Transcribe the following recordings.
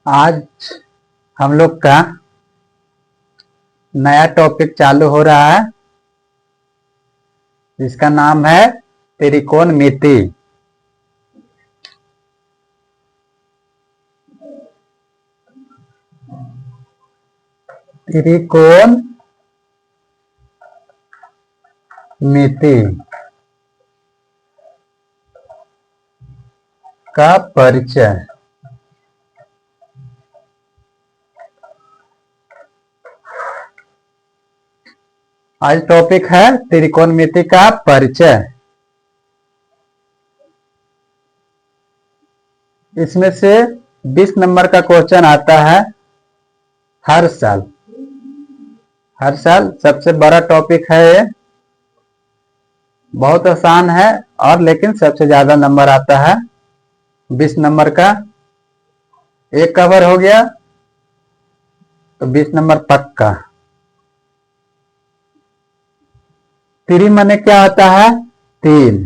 आज हम लोग का नया टॉपिक चालू हो रहा है जिसका नाम है त्रिकोणमिति। त्रिकोणमिति का परिचय। आज टॉपिक है त्रिकोणमिति का परिचय। इसमें से 20 नंबर का क्वेश्चन आता है हर साल। सबसे बड़ा टॉपिक है ये, बहुत आसान है और लेकिन सबसे ज्यादा नंबर आता है 20 नंबर का। एक कवर हो गया तो 20 नंबर पक्का। त्रि माने क्या होता है? तीन।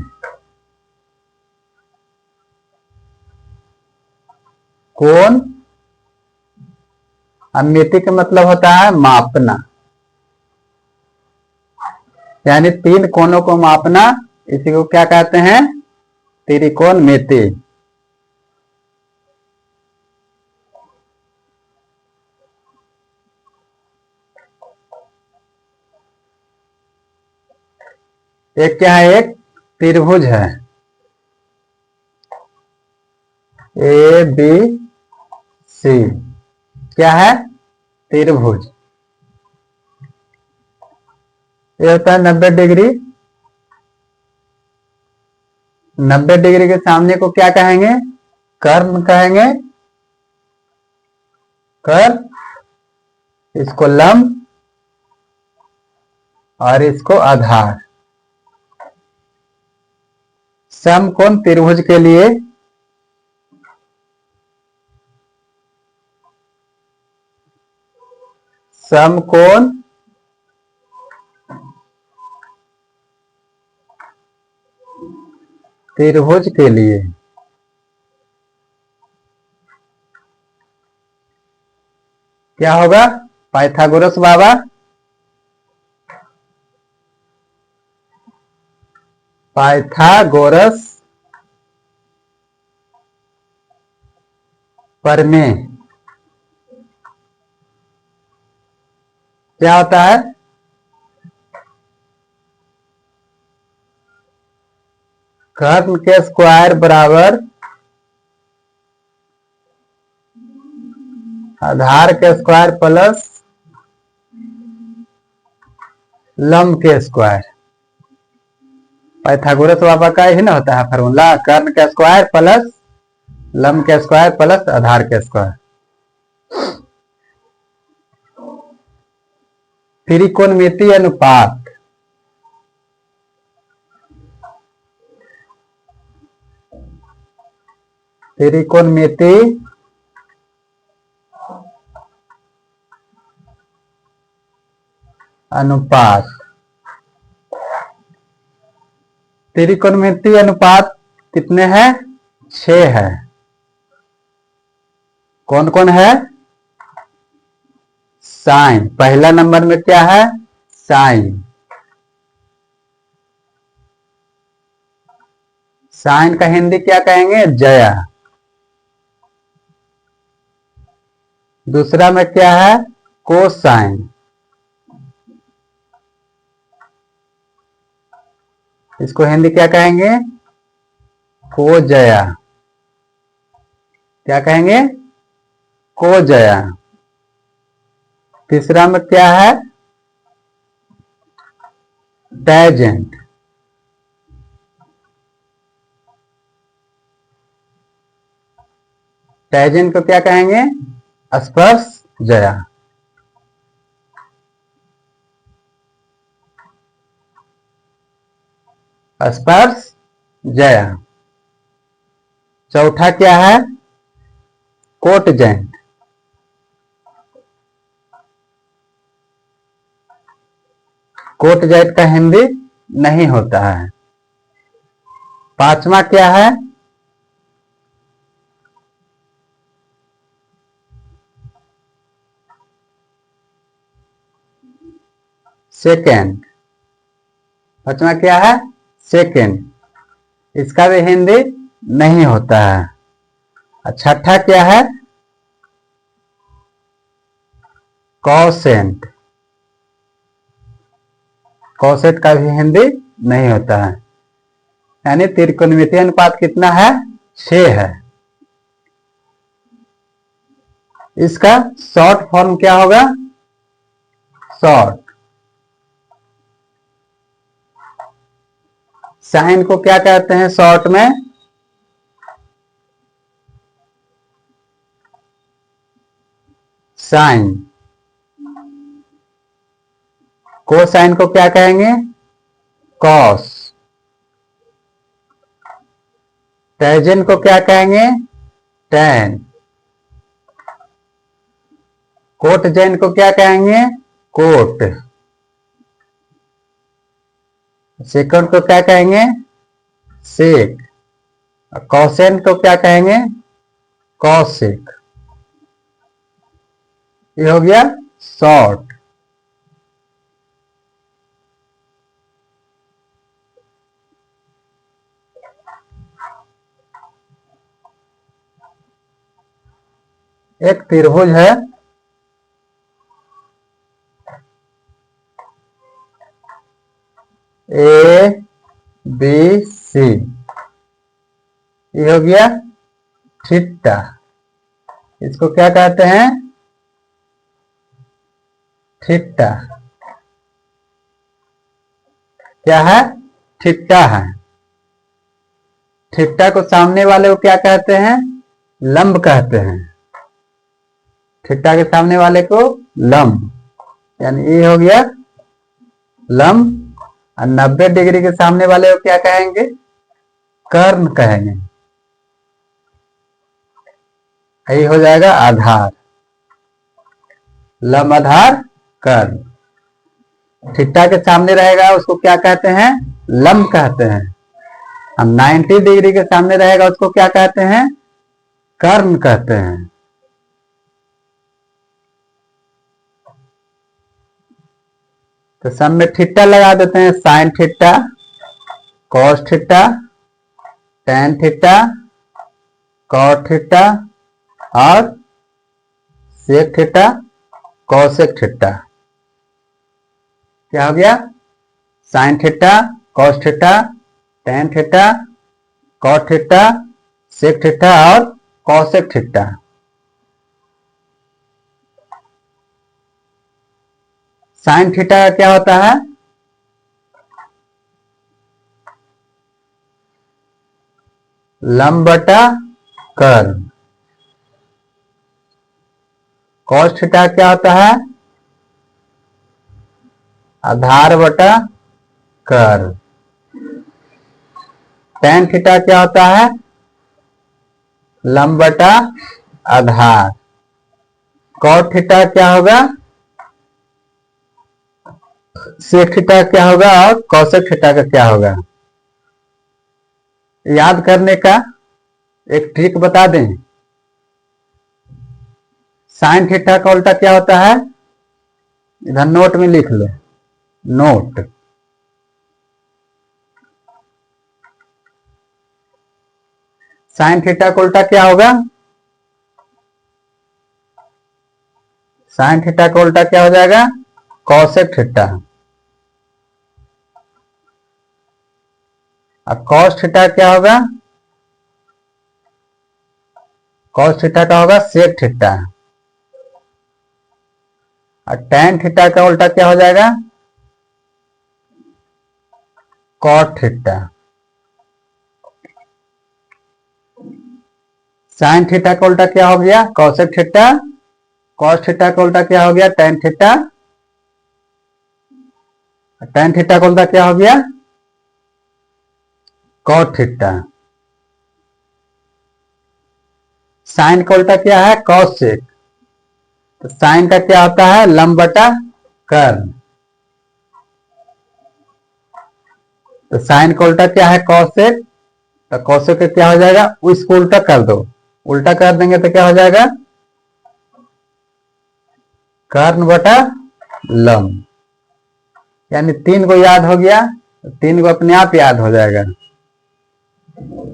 कोण और मिति का मतलब होता है मापना, यानी तीन कोणों को मापना। इसी को क्या कहते हैं? त्रिकोणमिति। एक क्या है? एक त्रिभुज है ए बी सी। क्या है? त्रिभुज। ये होता है 90 डिग्री। 90 डिग्री के सामने को क्या कहेंगे? कर्ण कहेंगे। कर्ण, इसको लंब और इसको आधार। समकोण त्रिभुज के लिए समकोण त्रिभुज के लिए क्या होगा? पाइथागोरस बाबा प्रमेय। क्या होता है? कर्ण के स्क्वायर बराबर आधार के स्क्वायर प्लस लंब के स्क्वायर। पाइथागोरस बाबा का ही ना होता है फार्मूला, कर्ण के स्क्वायर प्लस लंब के स्क्वायर प्लस आधार के स्क्वायर। त्रिकोणमिति अनुपात। त्रिकोणमिति अनुपात। त्रिकोणमिति अनुपात कितने हैं? 6 है। कौन कौन है? साइन। पहला नंबर में क्या है? साइन। साइन का हिंदी क्या कहेंगे? जया। दूसरा में क्या है? कोसाइन। इसको हिंदी क्या कहेंगे? कोजया। क्या कहेंगे? कोजया। तीसरा में क्या है? टैंजेंट। टैंजेंट को क्या कहेंगे? स्पर्शजया। स्पर्शजया। चौथा क्या है? कोटजेंट। कोटजेंट का हिंदी नहीं होता है। पांचवा क्या है? सेकेंड। पांचवा क्या है? सेकेंड। इसका भी हिंदी नहीं होता है। छठा क्या है? कॉसेंट। कॉसेट का भी हिंदी नहीं होता है। यानी त्रिकोणमितीय अनुपात कितना है? 6 है। इसका शॉर्ट फॉर्म क्या होगा? शॉर्ट। साइन को क्या कहते हैं शॉर्ट में? साइन। कोसाइन को क्या कहेंगे? कॉस। टेंजेंट को क्या कहेंगे? टेन। कोटजेंट को क्या कहेंगे? कोट। सेकंड को क्या कहेंगे? सेक। कॉसेंट को क्या कहेंगे? कॉसेक। ये हो गया शॉर्ट। एक त्रिभुज है, ए बी सी। ये हो गया थीटा। इसको क्या कहते हैं? थीटा। क्या है? थीटा है। थीटा को सामने वाले को क्या कहते हैं? लंब कहते हैं। थीटा के सामने वाले को लंब, यानी ये हो गया लंब। और 90 डिग्री के सामने वाले को क्या कहेंगे? कर्ण कहेंगे। यही हो जाएगा आधार। लंब आधार कर्ण। थीटा के सामने रहेगा उसको क्या कहते हैं? लंब कहते हैं। हम 90 डिग्री के सामने रहेगा उसको क्या कहते हैं? कर्ण कहते हैं। तो सब में थीटा लगा देते हैं। Sine theta, cos theta, tan theta, cot theta और सेक थीटा, कॉसेक थीटा। क्या हो गया? Sine theta, cos theta, tan theta, cot theta, sec theta और कॉसेक थीटा। साइन थीटा का क्या होता है? लंब बटा कर्ण। कॉस थीटा क्या होता है? आधार बटा कर्ण। टेन थीटा क्या होता है? लंब बटा आधार। कॉट थीटा क्या होगा? सेक थीटा क्या होगा? और कॉसेक थीटा का क्या होगा? याद करने का एक ट्रिक बता दें। साइन थीटा का उल्टा क्या होता है? इधर नोट में लिख लो, नोट। साइन थीटा का उल्टा क्या होगा? साइन थीटा का उल्टा क्या हो जाएगा? Cosec theta. अब कॉस थीटा क्या होगा? कॉस थीटा का होगा सेक थीटा। और टेन थीटा का उल्टा क्या हो जाएगा? Cot theta. साइन थीटा का उल्टा क्या हो गया? Cosec theta. कॉस थीटा का उल्टा क्या हो गया? Tan theta. टेन थीटा का उल्टा क्या हो गया? Cot theta. साइन का उल्टा क्या है? कॉसेक। तो साइन का क्या होता है? लंब बटा कर्ण। तो साइन का उल्टा क्या है? कॉसेक। तो कॉसेक का क्या हो जाएगा? इसको उल्टा कर दो। उल्टा कर देंगे तो क्या हो जाएगा? कर्ण बटा लंब। यानी 3 को याद हो गया, 3 को अपने आप याद हो जाएगा।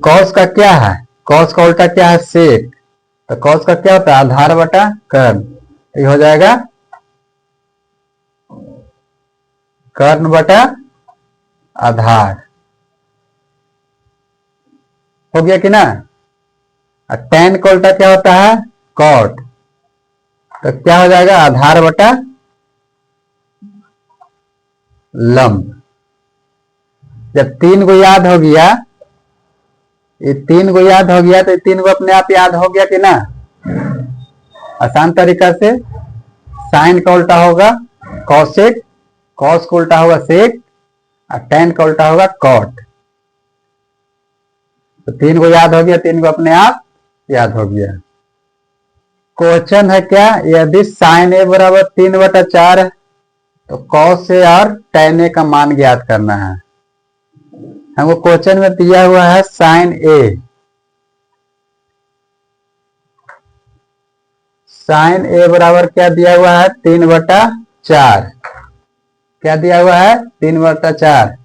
कॉस का क्या है, कॉस का उल्टा क्या है, सेक। तो कॉस का क्या होता है, आधार बटा कर्ण। ये हो जाएगा कर्ण बटा आधार। हो गया कि ना। और tan का उल्टा क्या होता है, कॉट। तो क्या हो जाएगा, आधार बटा लंब। जब 3 को याद हो गया, ये 3 को याद हो गया, तो ये 3 को अपने आप याद हो गया कि ना। आसान तरीका से साइन का उल्टा होगा कॉसेक, कॉस का उल्टा होगा सेक, और tan का उल्टा होगा कॉट। तो 3 को याद हो गया, 3 को अपने आप याद हो गया। क्वेश्चन है क्या, यदि साइन ए बराबर 3/4 है तो कॉस ए और tan ए का मान ज्ञात करना है। हमको क्वेश्चन में दिया हुआ है साइन ए, साइन ए बराबर क्या दिया हुआ है, 3/4। क्या दिया हुआ है, 3/4।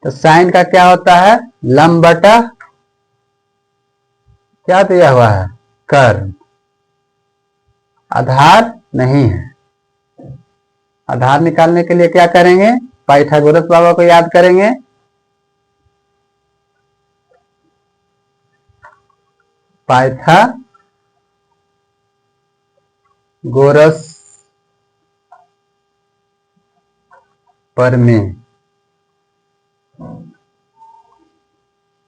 तो साइन का क्या होता है, लंब बटा क्या दिया हुआ है, कर्ण। आधार नहीं है। आधार निकालने के लिए क्या करेंगे, पाइथागोरस बाबा को याद करेंगे। पाइथागोरस प्रमेय,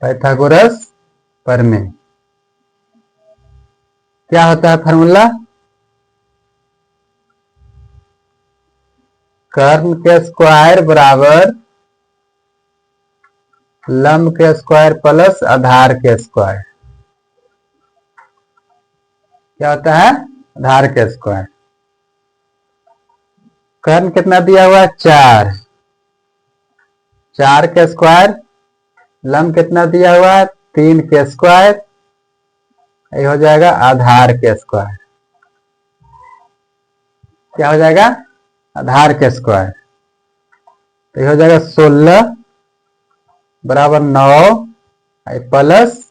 पाइथागोरस प्रमेय क्या होता है फॉर्मूला, कर्ण के स्क्वायर बराबर लंब के स्क्वायर प्लस आधार के स्क्वायर। क्या होता है, आधार के स्क्वायर। कर्ण कितना दिया हुआ है, 4, 4 के स्क्वायर। लंब कितना दिया हुआ है, 3 के स्क्वायर। ये हो जाएगा आधार के स्क्वायर। क्या हो जाएगा, आधार के स्क्वायर। तो ये हो जाएगा 16 बराबर 9 प्लस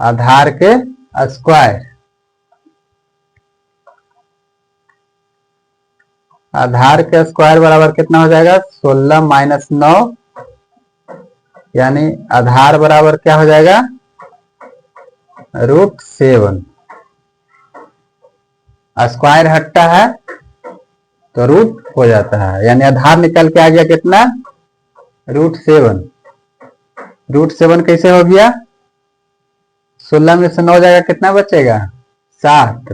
आधार के स्क्वायर। आधार के स्क्वायर बराबर कितना हो जाएगा, 16 माइनस 9, यानी आधार बराबर क्या हो जाएगा, √7। स्क्वायर हटता है तो रूट हो जाता है, यानी आधार निकल के आ गया कितना, √7। √7 कैसे हो गया, 16 में से 9 जाएगा, कितना बचेगा, 7।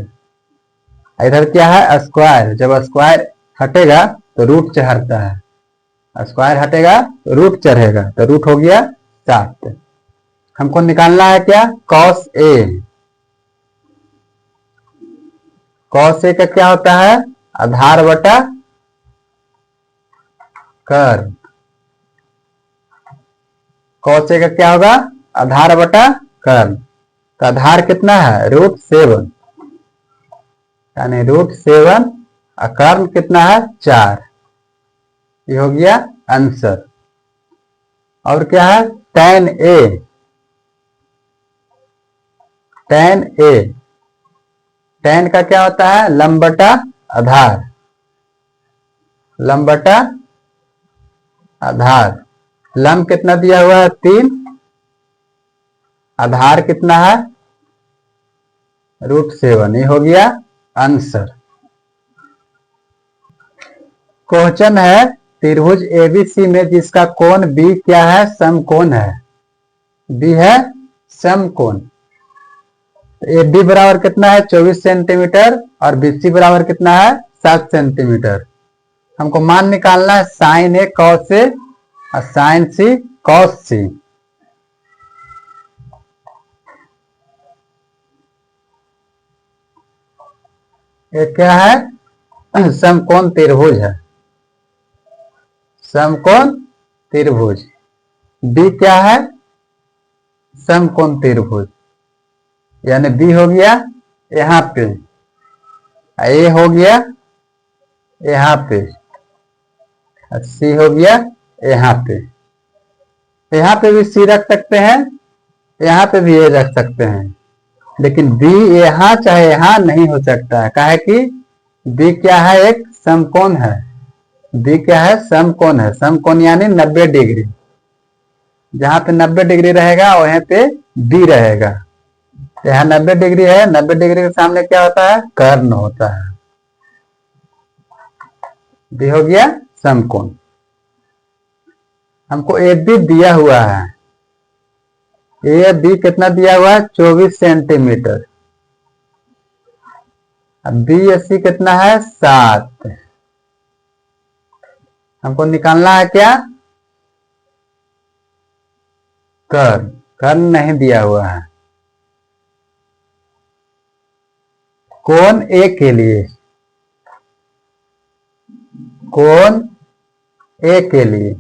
इधर क्या है, स्क्वायर। जब स्क्वायर हटेगा तो रूट चढ़ता है, स्क्वायर हटेगा तो रूट चढ़ेगा, तो रूट हो गया 7। हमको निकालना है क्या, कॉस ए। कॉस ए का क्या होता है, आधार बटा कर्ण। कॉस ए का क्या होगा, आधार बटा कर्ण। तो आधार कितना है, √7, यानी √7 और कर्ण कितना है, 4। ये हो गया आंसर। और क्या है, tan ए। tan ए, tan का क्या होता है, लंब बटा आधार, लंब बटा आधार। लंब कितना दिया हुआ है, 3, आधार कितना है, √7। ये हो गया आंसर। क्वेश्चन है, त्रिभुज एबीसी में जिसका कोण बी क्या है, समकोण है। बी है समकोण। ए बी बराबर कितना है, 24 सेंटीमीटर, और बीसी बराबर कितना है, 7 सेंटीमीटर। हमको मान निकालना है साइन ए कॉस ए और साइन सी कॉस सी। ये क्या है, समकोण त्रिभुज है, समकोण त्रिभुज। बी क्या है, समकोण त्रिभुज, यानी बी हो गया यहाँ पे, ए हो गया यहाँ पे, सी हो गया यहाँ पे। यहाँ पे भी सी रख सकते हैं, यहाँ पे भी ए रख सकते हैं, लेकिन बी यहाँ चाहे यहाँ नहीं हो सकता है। काहे कि बी क्या है, एक समकोण है। बी क्या है, समकोण है। समकोण यानी 90 डिग्री। जहां पे 90 डिग्री रहेगा वहीं पे बी रहेगा। यहाँ 90 डिग्री है, 90 डिग्री के सामने क्या होता है, कर्ण होता है। बी हो गया समकोण। हमको ए बी दिया हुआ है, ए बी कितना दिया हुआ है, 24 सेंटीमीटर। अब बी एस सी कितना है, 7। हमको निकालना है क्या, कर्ण। कर्ण नहीं दिया हुआ है। कोण ए के लिए, कोण ए के लिए,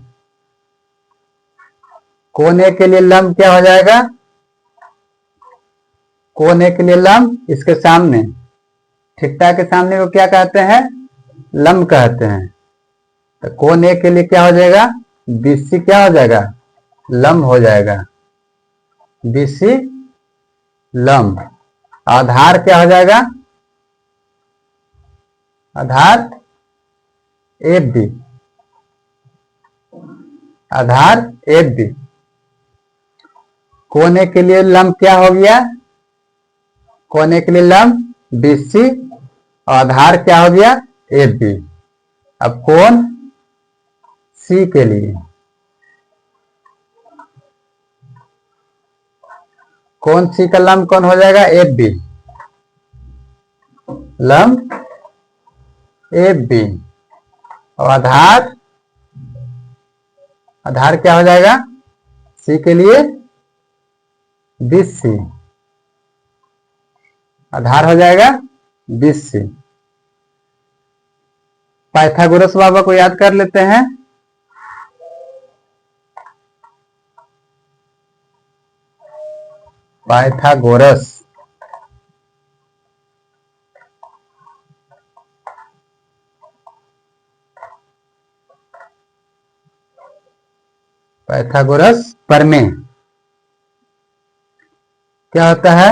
कोण ए के लिए लंब क्या हो जाएगा, कोण ए के लिए लंब इसके सामने, थीटा के सामने को क्या कहते हैं, लंब कहते हैं। तो कोण ए के लिए क्या हो जाएगा, बीसी क्या हो जाएगा, लंब हो जाएगा। बीसी लंब। आधार क्या हो जाएगा, आधार एफ बी, आधार एफ बी। कोण ए के लिए लंब क्या हो गया, कोण ए के लिए लंब बीसी, आधार क्या हो गया, एफ बी। अब कोण सी के लिए, कोण सी का लंब कौन हो जाएगा, एफ बी, लंब एफ बी। और आधार, आधार क्या हो जाएगा, सी के लिए बीसी, आधार हो जाएगा बीसी। पाइथागोरस बाबा को याद कर लेते हैं। पाइथागोरस, पाइथागोरस प्रमेय क्या होता है,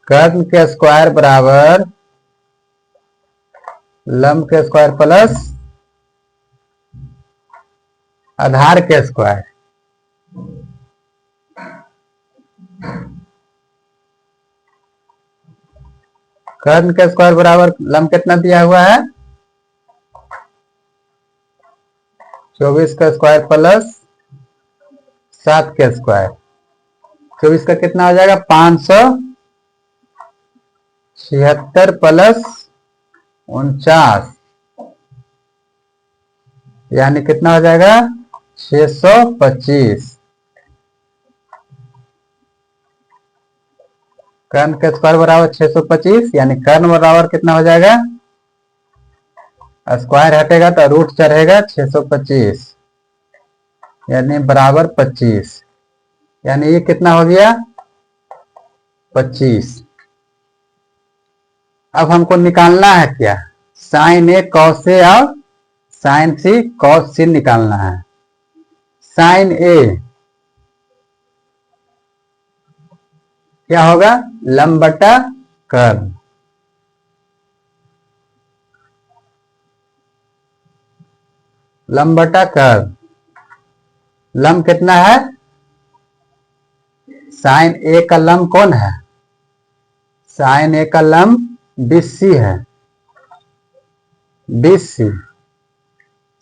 कर्ण के स्क्वायर बराबर लंब के स्क्वायर प्लस आधार के स्क्वायर। कर्ण के स्क्वायर बराबर लंब कितना दिया हुआ है, 24 का स्क्वायर प्लस 7 के स्क्वायर। 24 का कितना हो जाएगा, 576 प्लस 49, यानी कितना हो जाएगा, 625। कर्ण के स्क्वायर बराबर 625, यानी कर्ण बराबर कितना हो जाएगा, स्क्वायर हटेगा तो रूट चढ़ेगा, 625 यानी बराबर 25, यानी ये कितना हो गया, 25। अब हमको निकालना है क्या, साइन ए कॉस ए और साइन सी कॉस सी निकालना है। साइन ए क्या होगा, लंब बटा कर्ण। लंब बटा कर्ण, लंब कितना है, साइन ए का लंब कौन है, साइन ए का लंब बीसी है, बीसी।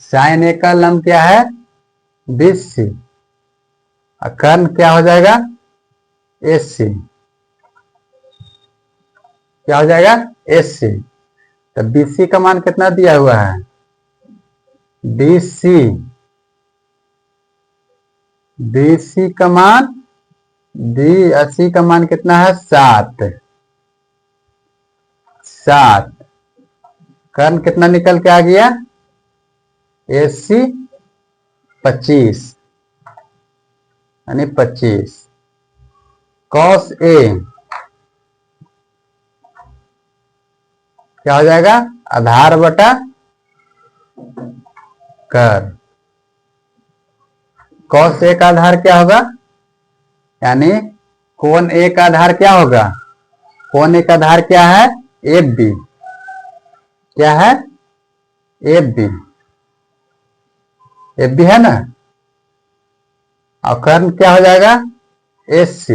साइन ए का लंब क्या है, बीसी। और कर्ण क्या हो जाएगा, एसी, क्या हो जाएगा, एसी। तो बीसी का मान कितना दिया हुआ है, बीसी, बीसी का मान, बी अस्सी का मान कितना है, 7, 7। कर्ण कितना निकल के आ गया, एसी 25, यानी 25। कॉस ए, क्या हो जाएगा, आधार बटा कर। कॉस ए का आधार क्या होगा, यानी कोण ए का आधार क्या होगा, कोण ए का आधार क्या है, एफ बी। क्या है, एफ बी, एफ बी है ना। और कर्ण क्या हो जाएगा, S C.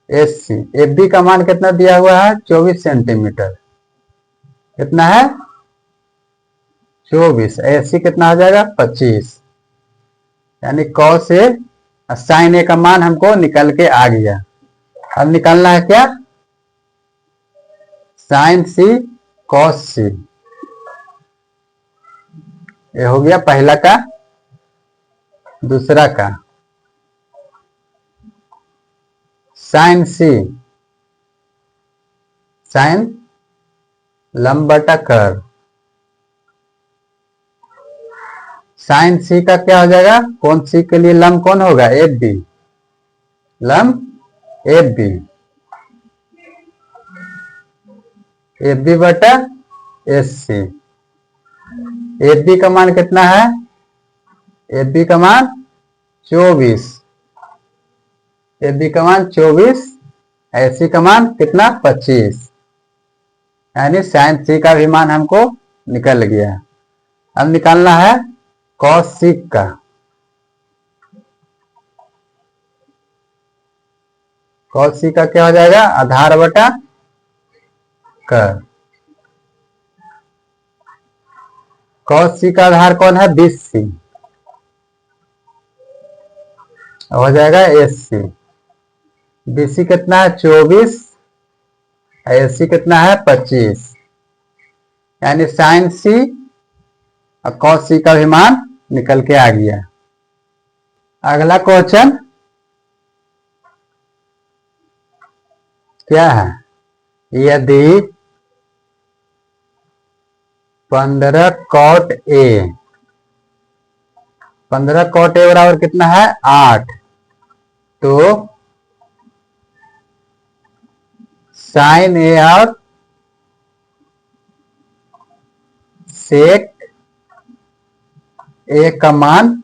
S C, F B का मान कितना दिया हुआ है, 24 सेंटीमीटर। कितना है, 24। एस सी कितना हो जाएगा, 25। यानी कॉस ए साइन ए का मान हमको निकल के आ गया। अब निकालना है क्या, साइन सी कॉस सी। ये हो गया पहला का। दूसरा का साइन सी, साइन लंब बटा कर। साइन सी का क्या हो जाएगा, कौन सी के लिए लंब कौन होगा, एफ बी। लंब एफ बी, एफ बी बटा एस सी। एफ बी का मान कितना है, एफ बी का मान 24। एफ बी का मान 24, एस सी का मान कितना, 25। यानी साइन सी का भी मान हमको निकल गया। अब निकालना है कॉस सी का। कॉस सी का क्या हो जाएगा, आधार बटा कर। कॉस सी का आधार कौन है, 20 सी। हो जाएगा एस सी। बी सी कितना है, 24। एस सी कितना है, 25। यानी साइन सी और कॉस सी का भी मान निकल के आ गया। अगला क्वेश्चन क्या है, यदि 15 कॉट ए, 15 कॉट ए बराबर कितना है, 8, तो साइन ए और सेक ए का मान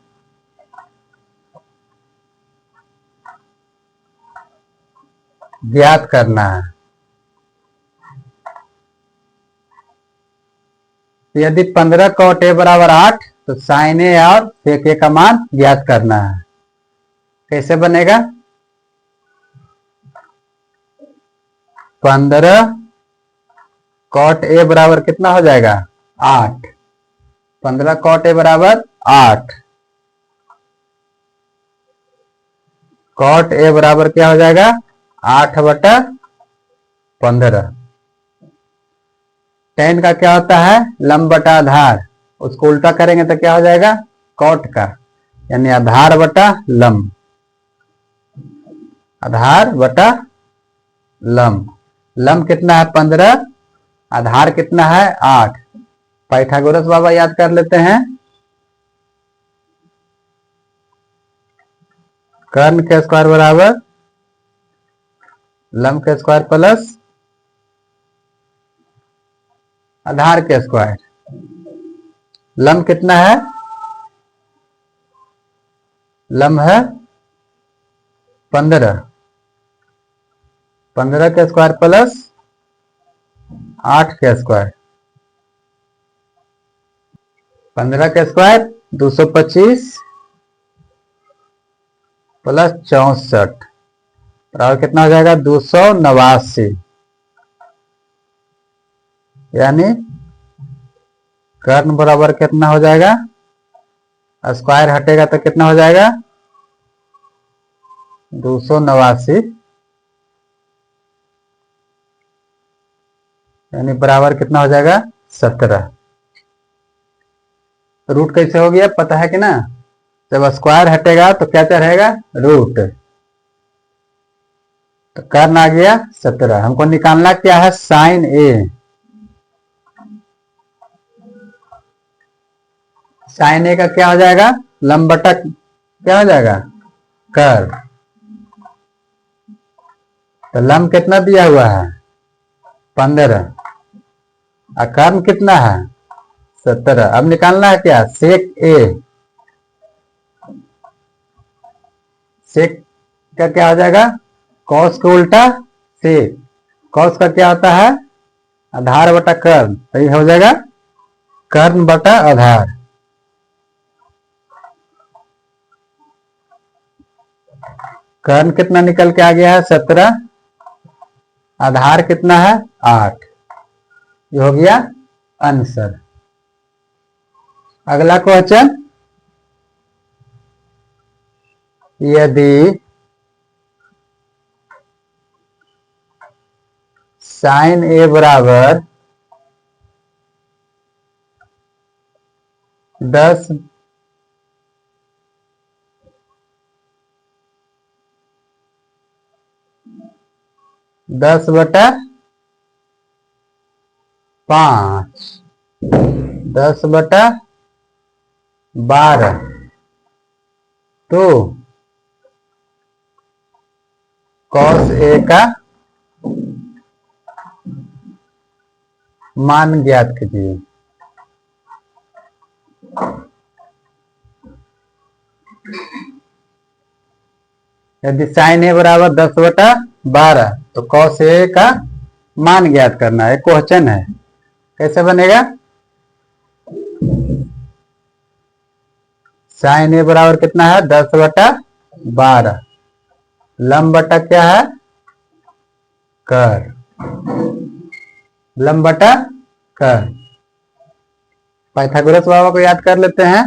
ज्ञात करना है। यदि 15 कॉट ए बराबर 8, तो साइन ए और सेक ए का मान ज्ञात करना है। कैसे बनेगा, 15 कॉट ए बराबर कितना हो जाएगा, 8। 15 कॉट ए बराबर 8, कॉट ए बराबर क्या हो जाएगा, 8 बटा 15। टेन का क्या होता है, लंब बटा आधार। उसको उल्टा करेंगे तो क्या हो जाएगा, कॉट का, यानी आधार बटा लंब। आधार बटा लंब। लंब कितना है, 15। आधार कितना है, 8। पाइथागोरस बाबा याद कर लेते हैं। कर्ण के स्क्वायर बराबर लंब के स्क्वायर प्लस आधार के स्क्वायर। लंब कितना है, लंब है 15। 15 के स्क्वायर प्लस 8 के स्क्वायर। 15 के स्क्वायर 225 प्लस 64 बराबर कितना हो जाएगा, 289। यानी कर्ण बराबर कितना हो जाएगा, स्क्वायर हटेगा तो कितना हो जाएगा, 289। यानी बराबर कितना हो जाएगा, 17। रूट कैसे हो गया पता है कि ना, जब स्क्वायर हटेगा तो क्या रहेगा, रूट। तो कर्ण आ गया 17। हमको निकालना क्या है, साइन ए। साइन ए का क्या हो जाएगा, लंब बटा क्या हो जाएगा, कर। तो लंब कितना दिया हुआ है, 15। कर्ण कितना है 17। अब निकालना है क्या सेक ए। सेक का क्या हो जाएगा कॉस को उल्टा सेक। कॉस का क्या होता है आधार बटा कर्ण, तो ये हो जाएगा कर्ण बटा आधार। कर्ण कितना निकल के आ गया है 17, आधार कितना है 8। ये हो गया आंसर। अगला क्वेश्चन, यदि साइन ए बराबर 10 बटा 5, 10 बटा 12, तो कॉस ए का मान ज्ञात कीजिए। यदि साइन ए बराबर 10 बटा 12 तो कॉस ए का मान ज्ञात करना है। क्वेश्चन है कैसे बनेगा, साइन ए बराबर कितना है 10 बटा 12, लंब बटा क्या है कर, लंब बटा कर। पाइथागोरस बाबा को याद कर लेते हैं।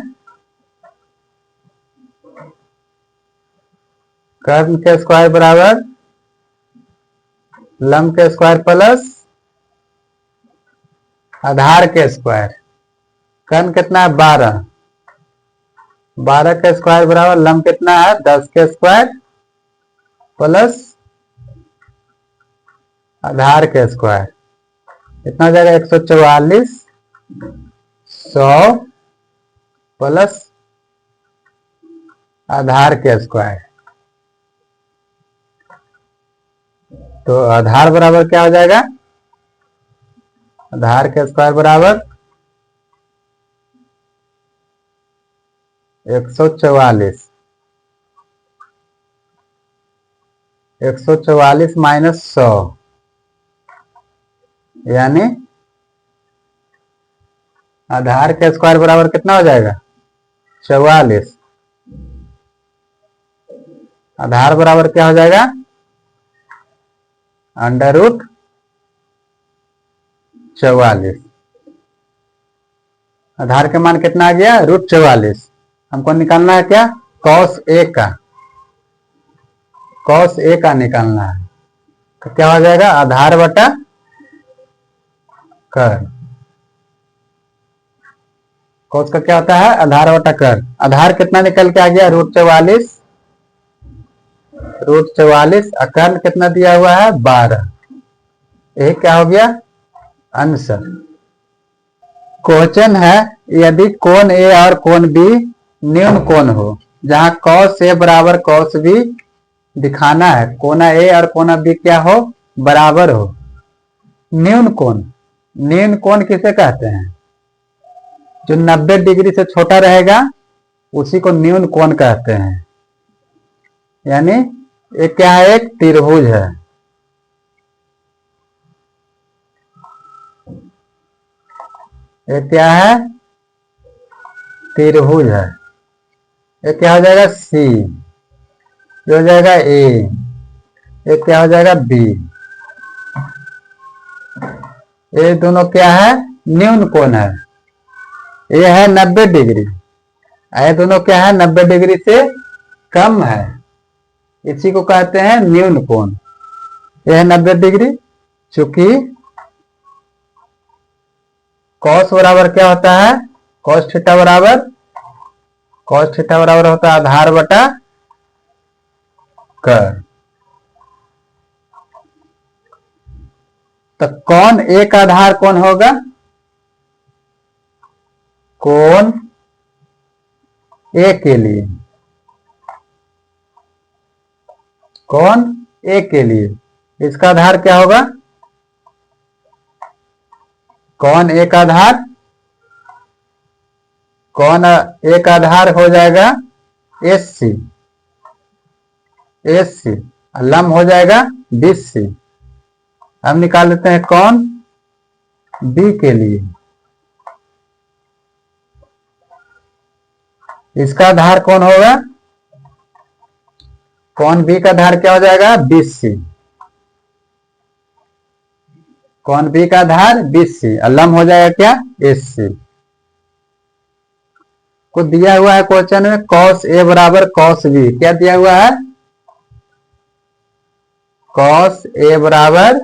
कर्ण के स्क्वायर बराबर लंब के स्क्वायर प्लस आधार के स्क्वायर। कर्ण कितना है 12, 12 के स्क्वायर बराबर लंब कितना है 10 के स्क्वायर प्लस आधार के स्क्वायर। कितना हो जाएगा 144, 100 प्लस आधार के स्क्वायर। तो आधार बराबर क्या हो जाएगा, आधार के स्क्वायर बराबर 144, 144 माइनस 100 यानी आधार के स्क्वायर बराबर कितना हो जाएगा 44। आधार बराबर क्या हो जाएगा अंडर रूट 44। आधार के मान कितना आ गया √44। हमको निकालना है क्या कॉस ए का, कॉस ए का निकालना है। तो क्या हो जाएगा आधार बटा कर। कॉस का क्या होता है आधार बटा कर। आधार कितना निकल के आ गया √44, √44 कर्ण कितना दिया हुआ है 12। यही क्या हो गया आंसर। क्वेश्चन है यदि कोण ए और कोण बी न्यून कोण हो, जहां कॉस ए बराबर कॉस बी दिखाना है, कोना ए और कोना बी क्या हो बराबर हो। न्यून कोण, न्यून कोण किसे कहते हैं जो 90 डिग्री से छोटा रहेगा उसी को न्यून कोण कहते हैं। यानी ये क्या है एक त्रिभुज है, ये क्या है त्रिभुज है। ये क्या हो जाएगा सी, ये हो जाएगा ए, ये क्या हो जाएगा बी। ये दोनों क्या है न्यून कोण है। ये है 90 डिग्री, ये दोनों क्या है 90 डिग्री से कम है, इसी को कहते हैं न्यून कोण। यह है 90 डिग्री। चूंकि कॉस बराबर क्या होता है कॉस थीटा बराबर, कॉस थीटा बराबर होता है आधार बटा कर। तो कौन एक आधार कौन होगा कोण ए के लिए, कोण ए के लिए इसका आधार क्या होगा कौन एक आधार, कौन एक आधार हो जाएगा एस सी, एस सी, लंब हो जाएगा बी सी। हम निकाल देते हैं कौन बी के लिए, इसका आधार कौन होगा, कौन बी का आधार क्या हो जाएगा बी सी, कौन बी का आधार बी सी, लंब हो जाएगा क्या एस सी। को दिया हुआ है क्वेश्चन में कॉस ए बराबर कॉस बी, क्या दिया हुआ है कॉस ए बराबर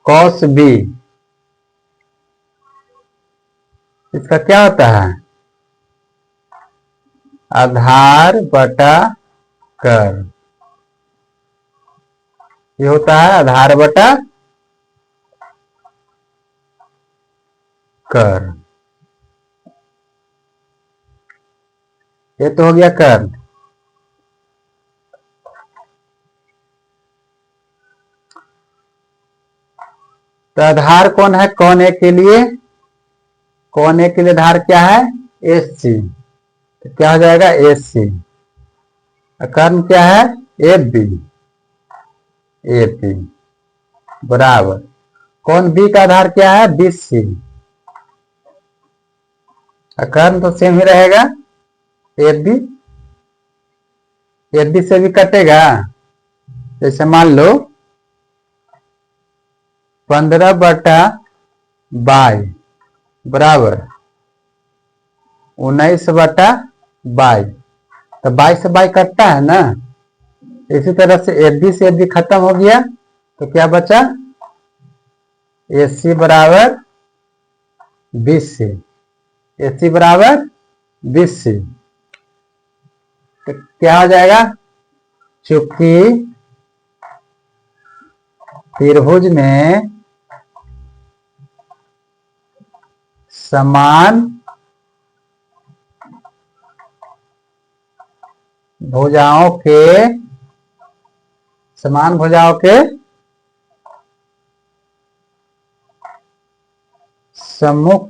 कॉस बी, इसका क्या होता है आधार बटा कर, ये होता है आधार बटा कर, ये तो हो गया कर। तो आधार कौन है कौन ए के लिए, कौन ए के लिए आधार क्या है एस सी, तो क्या हो जाएगा एस सी, कर्ण क्या है ए बी, ए बी बराबर कौन बी का आधार क्या है बी सी, कर्ण तो सेम ही रहेगा ए बी, ए बी से भी कटेगा, जैसे मान लो 15/22 बराबर 19/22, तो 22 से 22 कटता है ना, इसी तरह से ए बी से ए बी खत्म हो गया, तो क्या बचा ए सी बराबर बी सी, ए सी बराबर बी सी, तो क्या हो जाएगा चूंकि त्रिभुज में समान भुजाओं के सम्मुख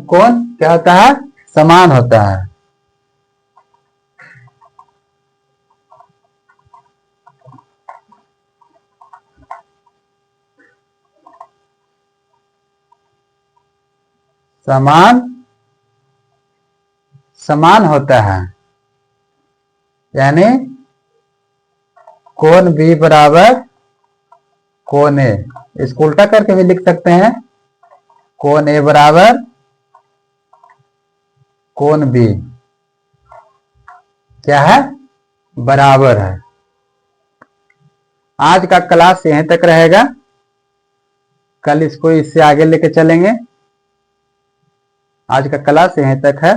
कोण क्या होता है समान होता है। समान होता है, यानी कोण बी बराबर कोण ए, इसको उल्टा करके भी लिख सकते हैं, कोण ए बराबर कोण बी क्या है बराबर है। आज का क्लास यहीं तक रहेगा, कल इसको इससे आगे लेके चलेंगे। आज का क्लास यहीं तक है,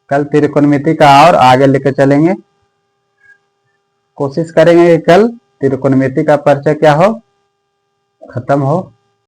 कल त्रिकोणमिति का और आगे लेके चलेंगे। कोशिश करेंगे कि कल त्रिकोणमिति का परिचय क्या हो खत्म हो।